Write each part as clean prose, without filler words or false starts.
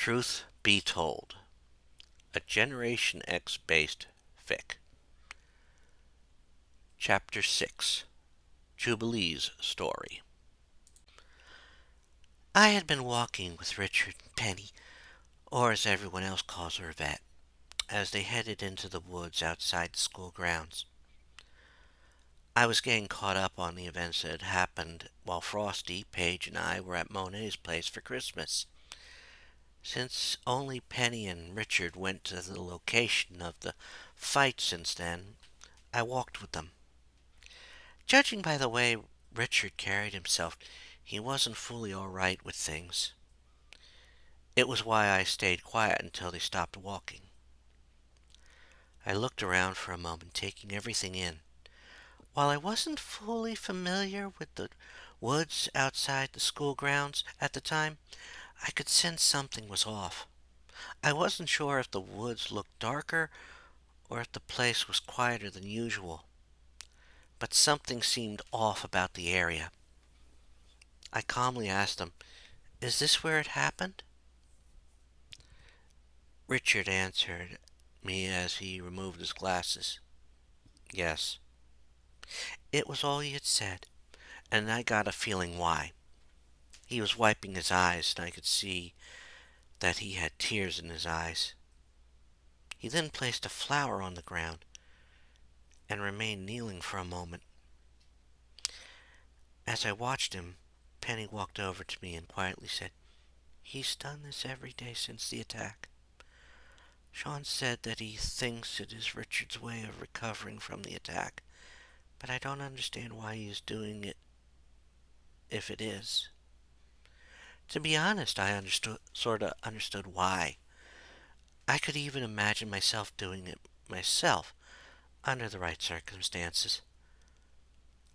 Truth Be Told, a Generation X based fic. Chapter 6, Jubilee's Story. I had been walking with Richard and Penny, or as everyone else calls her, Vet, as they headed into the woods outside the school grounds. I was getting caught up on the events that had happened while Frosty, Paige, and I were at Monet's place for Christmas. Since only Penny and Richard went to the location of the fight since then, I walked with them. Judging by the way Richard carried himself, he wasn't fully all right with things. It was why I stayed quiet until they stopped walking. I looked around for a moment, taking everything in. While I wasn't fully familiar with the woods outside the school grounds at the time, I could sense something was off. I wasn't sure if the woods looked darker or if the place was quieter than usual, but something seemed off about the area. I calmly asked them, "Is this where it happened?" Richard answered me as he removed his glasses. Yes. It was all he had said, and I got a feeling why. He was wiping his eyes, and I could see that he had tears in his eyes. He then placed a flower on the ground and remained kneeling for a moment. As I watched him, Penny walked over to me and quietly said, "He's done this every day since the attack. Sean said that he thinks it is Richard's way of recovering from the attack, but I don't understand why he is doing it if it is." To be honest, I sort of understood why. I could even imagine myself doing it myself under the right circumstances.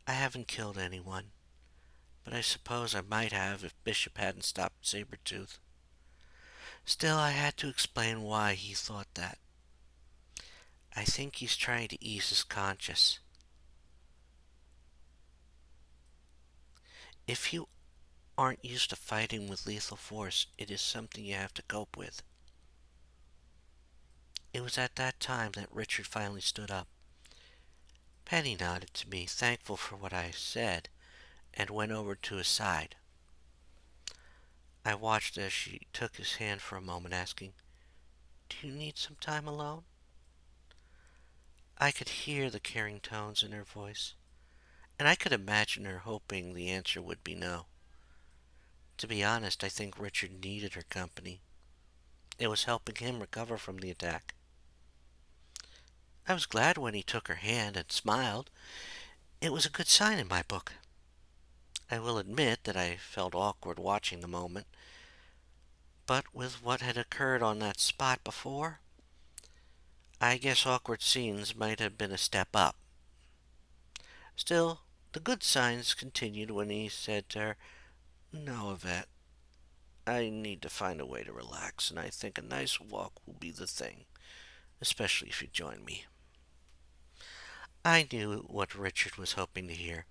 I haven't killed anyone, but I suppose I might have if Bishop hadn't stopped Sabretooth. Still, I had to explain why he thought that. I think he's trying to ease his conscience. If you aren't used to fighting with lethal force, it is something you have to cope with. It was at that time that Richard finally stood up. Penny nodded to me, thankful for what I said, and went over to his side. I watched as she took his hand for a moment, asking, "Do you need some time alone?" I could hear the caring tones in her voice, and I could imagine her hoping the answer would be no. To be honest, I think Richard needed her company. It was helping him recover from the attack. I was glad when he took her hand and smiled. It was a good sign in my book. I will admit that I felt awkward watching the moment, but with what had occurred on that spot before, I guess awkward scenes might have been a step up. Still, the good signs continued when he said to her, "No, Yvette, I need to find a way to relax, and I think a nice walk will be the thing, especially if you join me." I knew what Richard was hoping to hear,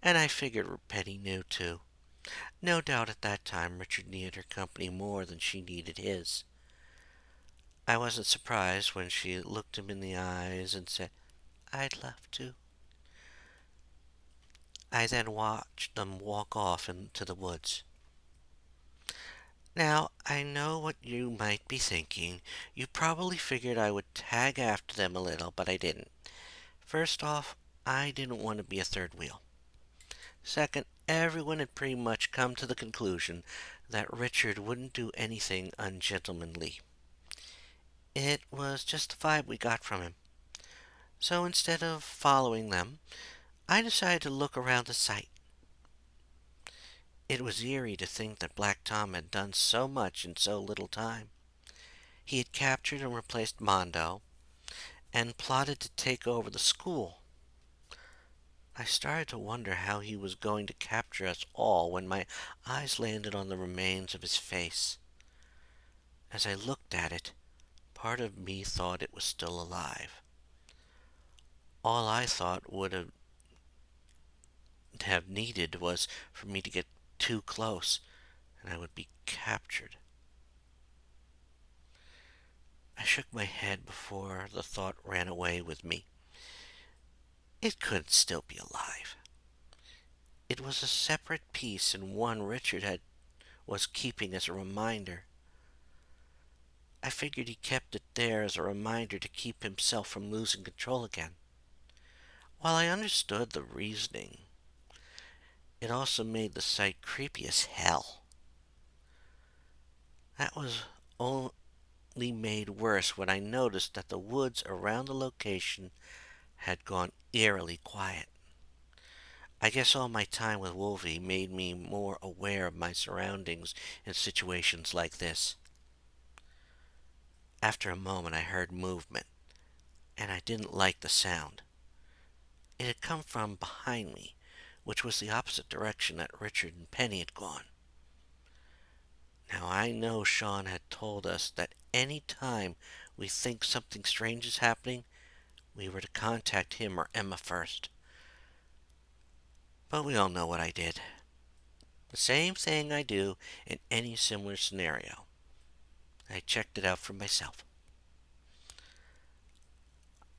and I figured Penny knew too. No doubt at that time Richard needed her company more than she needed his. I wasn't surprised when she looked him in the eyes and said, "I'd love to." I then watched them walk off into the woods. Now, I know what you might be thinking. You probably figured I would tag after them a little, but I didn't. First off, I didn't want to be a third wheel. Second, everyone had pretty much come to the conclusion that Richard wouldn't do anything ungentlemanly. It was just the vibe we got from him. So instead of following them, I decided to look around the site. It was eerie to think that Black Tom had done so much in so little time. He had captured and replaced Mondo, and plotted to take over the school. I started to wonder how he was going to capture us all when my eyes landed on the remains of his face. As I looked at it, part of me thought it was still alive. All I thought would have needed was for me to get too close, and I would be captured. I shook my head before the thought ran away with me. It couldn't still be alive. It was a separate piece and one Richard had was keeping as a reminder. I figured he kept it there as a reminder to keep himself from losing control again. While I understood the reasoning, it also made the sight creepy as hell. That was only made worse when I noticed that the woods around the location had gone eerily quiet. I guess all my time with Wolvie made me more aware of my surroundings in situations like this. After a moment, I heard movement, and I didn't like the sound. It had come from behind me, which was the opposite direction that Richard and Penny had gone. Now, I know Sean had told us that any time we think something strange is happening, we were to contact him or Emma first. But we all know what I did. The same thing I do in any similar scenario. I checked it out for myself.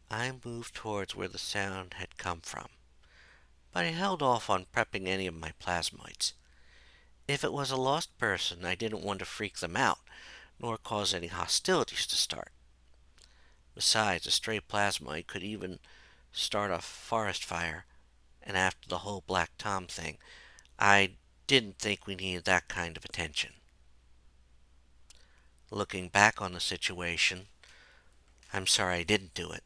I moved towards where the sound had come from, but I held off on prepping any of my plasmoids. If it was a lost person, I didn't want to freak them out, nor cause any hostilities to start. Besides, a stray plasmoid could even start a forest fire, and after the whole Black Tom thing, I didn't think we needed that kind of attention. Looking back on the situation, I'm sorry I didn't do it.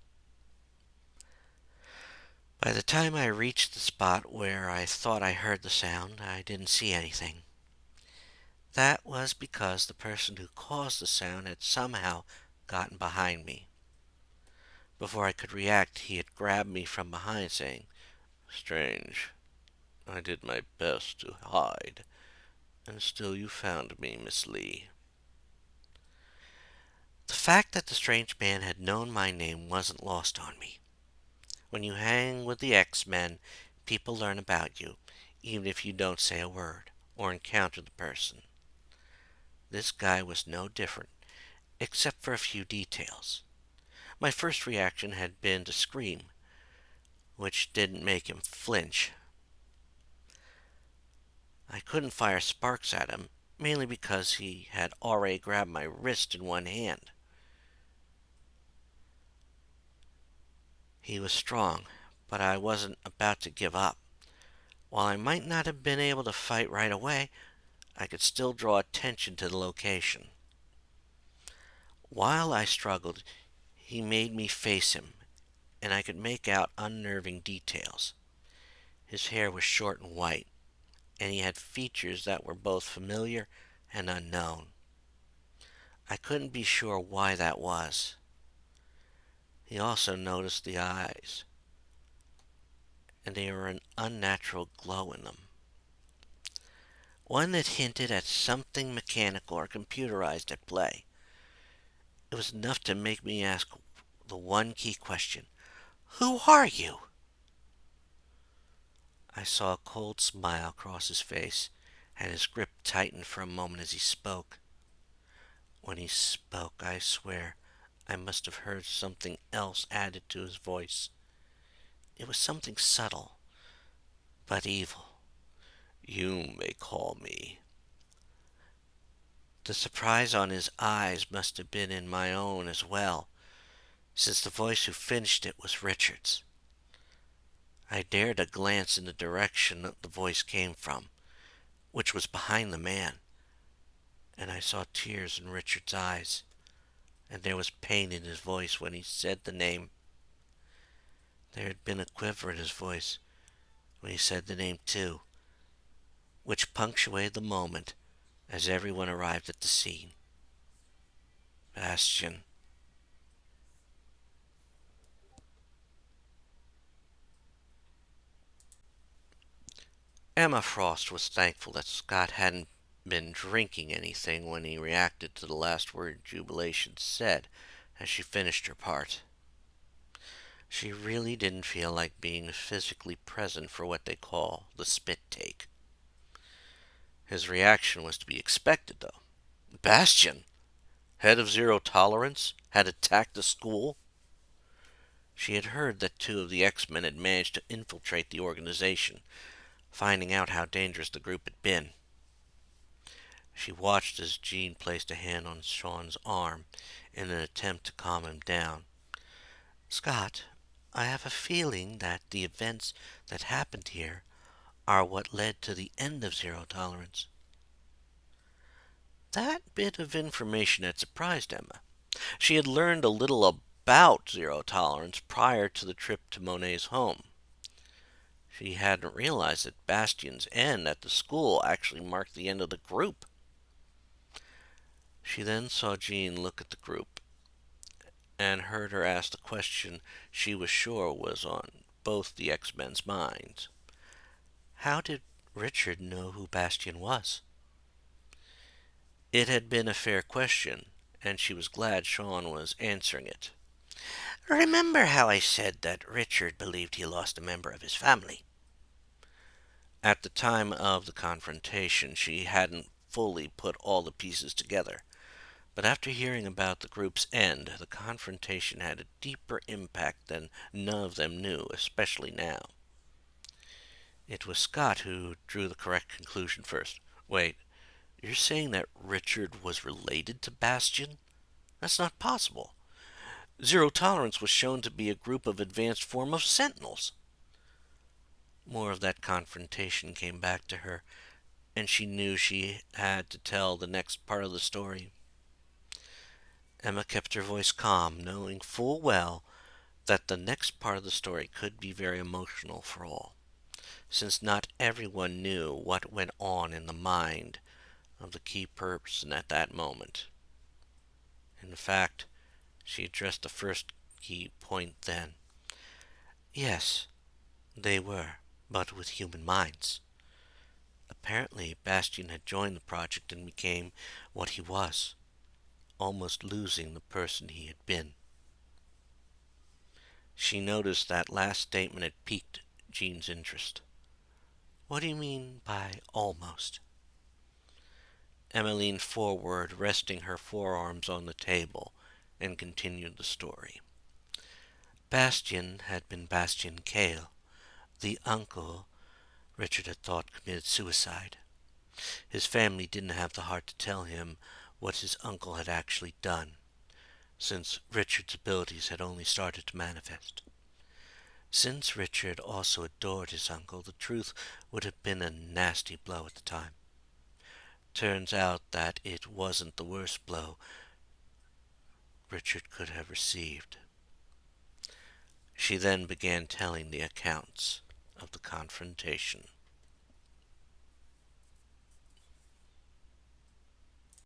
By the time I reached the spot where I thought I heard the sound, I didn't see anything. That was because the person who caused the sound had somehow gotten behind me. Before I could react, he had grabbed me from behind, saying, "Strange. I did my best to hide, and still you found me, Miss Lee." The fact that the strange man had known my name wasn't lost on me. When you hang with the X-Men, people learn about you, even if you don't say a word or encounter the person. This guy was no different, except for a few details. My first reaction had been to scream, which didn't make him flinch. I couldn't fire sparks at him, mainly because he had already grabbed my wrist in one hand. He was strong, but I wasn't about to give up. While I might not have been able to fight right away, I could still draw attention to the location. While I struggled, he made me face him, and I could make out unnerving details. His hair was short and white, and he had features that were both familiar and unknown. I couldn't be sure why that was. He also noticed the eyes, and they were an unnatural glow in them. One that hinted at something mechanical or computerized at play. It was enough to make me ask the one key question: "Who are you?" I saw a cold smile cross his face, and his grip tightened for a moment as he spoke. When he spoke, I swear, I must have heard something else added to his voice. It was something subtle, but evil. "You may call me." The surprise on his eyes must have been in my own as well, since the voice who finished it was Richard's. I dared a glance in the direction that the voice came from, which was behind the man, and I saw tears in Richard's eyes, and there was pain in his voice when he said the name. There had been a quiver in his voice when he said the name too, which punctuated the moment as everyone arrived at the scene. Bastion. Emma Frost was thankful that Scott hadn't been drinking anything when he reacted to the last word Jubilation said as she finished her part. She really didn't feel like being physically present for what they call the spit take. His reaction was to be expected, though. "Bastion? head of Zero Tolerance, had attacked the school? She had heard that two of the X-Men had managed to infiltrate the organization, finding out how dangerous the group had been. She watched as Jean placed a hand on Sean's arm in an attempt to calm him down. Scott, I have a feeling that the events that happened here are what led to the end of Zero Tolerance. That bit of information had surprised Emma. She had learned a little about Zero Tolerance prior to the trip to Monet's home. She hadn't realized that Bastion's end at the school actually marked the end of the group. She then saw Jean look at the group and heard her ask the question she was sure was on both the X-Men's minds. How did Richard know who Bastion was? It had been a fair question, and she was glad Sean was answering it. Remember how I said that Richard believed he lost a member of his family? At the time of the confrontation, she hadn't fully put all the pieces together. But after hearing about the group's end, the confrontation had a deeper impact than none of them knew, especially now. It was Scott who drew the correct conclusion first. Wait, you're saying that Richard was related to Bastion? That's not possible. Zero Tolerance was shown to be a group of advanced form of Sentinels. More of that confrontation came back to her, and she knew she had to tell the next part of the story. Emma kept her voice calm, knowing full well that the next part of the story could be very emotional for all, since not everyone knew what went on in the mind of the key person at that moment. In fact, she addressed the first key point then. Yes, they were, but with human minds. Apparently, Bastion had joined the project and became what he was, almost losing the person he had been. She noticed that last statement had piqued Jean's interest. What do you mean by almost? Emma leaned forward, resting her forearms on the table, and continued the story. Bastion had been Bastion Cale, the uncle Richard had thought committed suicide. His family didn't have the heart to tell him what his uncle had actually done, since Richard's abilities had only started to manifest. Since Richard also adored his uncle, the truth would have been a nasty blow at the time. Turns out that it wasn't the worst blow Richard could have received. She then began telling the accounts of the confrontation.